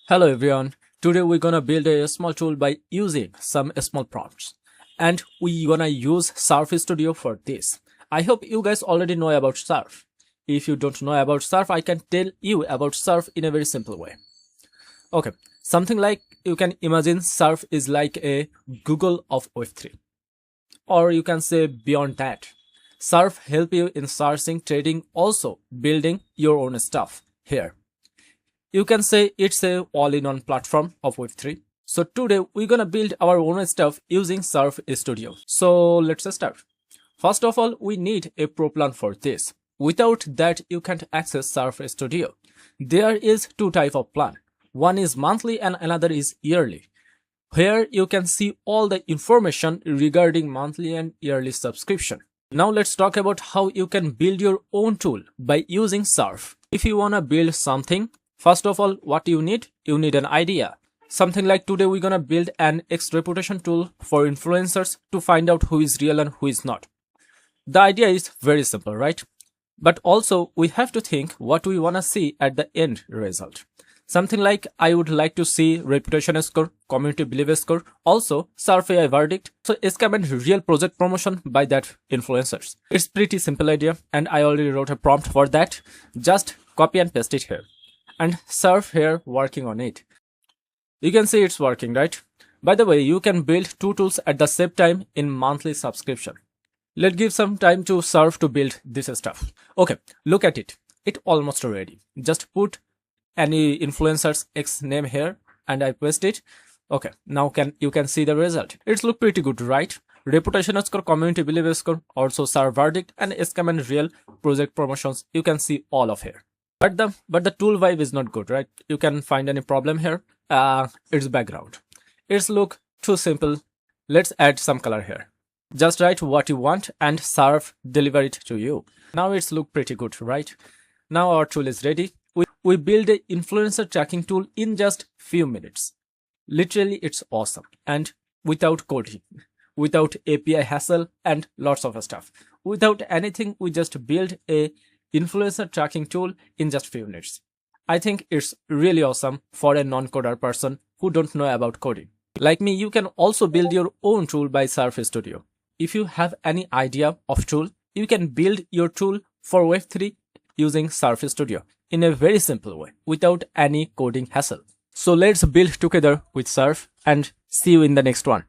Hello everyone. Today we're gonna build a small tool by using some small prompts. And we're gonna use Surf Studio for this. I hope you guys already know about Surf. If you don't know about Surf, I can tell you about Surf in a very simple way. Okay, something like you can imagine Surf is like a Google of Web3. Or you can say beyond that. Surf help you in searching, trading, also building your own stuff here. You can say it's a all-in-one platform of Web3. So today we're gonna build our own stuff using Surf Studio. So let's start. First of all, we need a pro plan for this. Without that, you can't access Surf Studio. There is two types of plan. One is monthly and another is yearly. Here you can see all the information regarding monthly and yearly subscription. Now let's talk about how you can build your own tool by using Surf. If you wanna build something, first of all, what you need an idea. Something like today we're gonna build an X reputation tool for influencers to find out who is real and who is not. The idea is very simple, right? But also we have to think what we wanna see at the end result. Something like I would like to see reputation score, community belief score, also Surf AI verdict, so scam and real project promotion by that influencers. It's pretty simple idea and I already wrote a prompt for that. Just copy and paste it here. And Surf here working on it. You can see it's working, right? By the way, you can build two tools at the same time in monthly subscription. Let's give some time to Surf to build this stuff. Okay, look at it. It's almost ready. Just put any influencer's X name here and I paste it. Okay, now you can see the result. It's look pretty good, right? Reputation score, community belief score, also Surf verdict and scam and real project promotions. You can see all of here. But the tool vibe is not good, right? You can find any problem here. It's background. It's look too simple. Let's add some color here. Just write what you want and Surf deliver it to you. Now it's look pretty good, right? Now our tool is ready. We build a influencer tracking tool in just few minutes. Literally, it's awesome. And without coding, without API hassle and lots of stuff. Without anything, we just build a influencer tracking tool in just few minutes. I think it's really awesome for a non-coder person who don't know about coding. Like me, you can also build your own tool by Surf Studio. If you have any idea of tool, you can build your tool for Web3 using Surf Studio in a very simple way without any coding hassle. So let's build together with Surf and see you in the next one.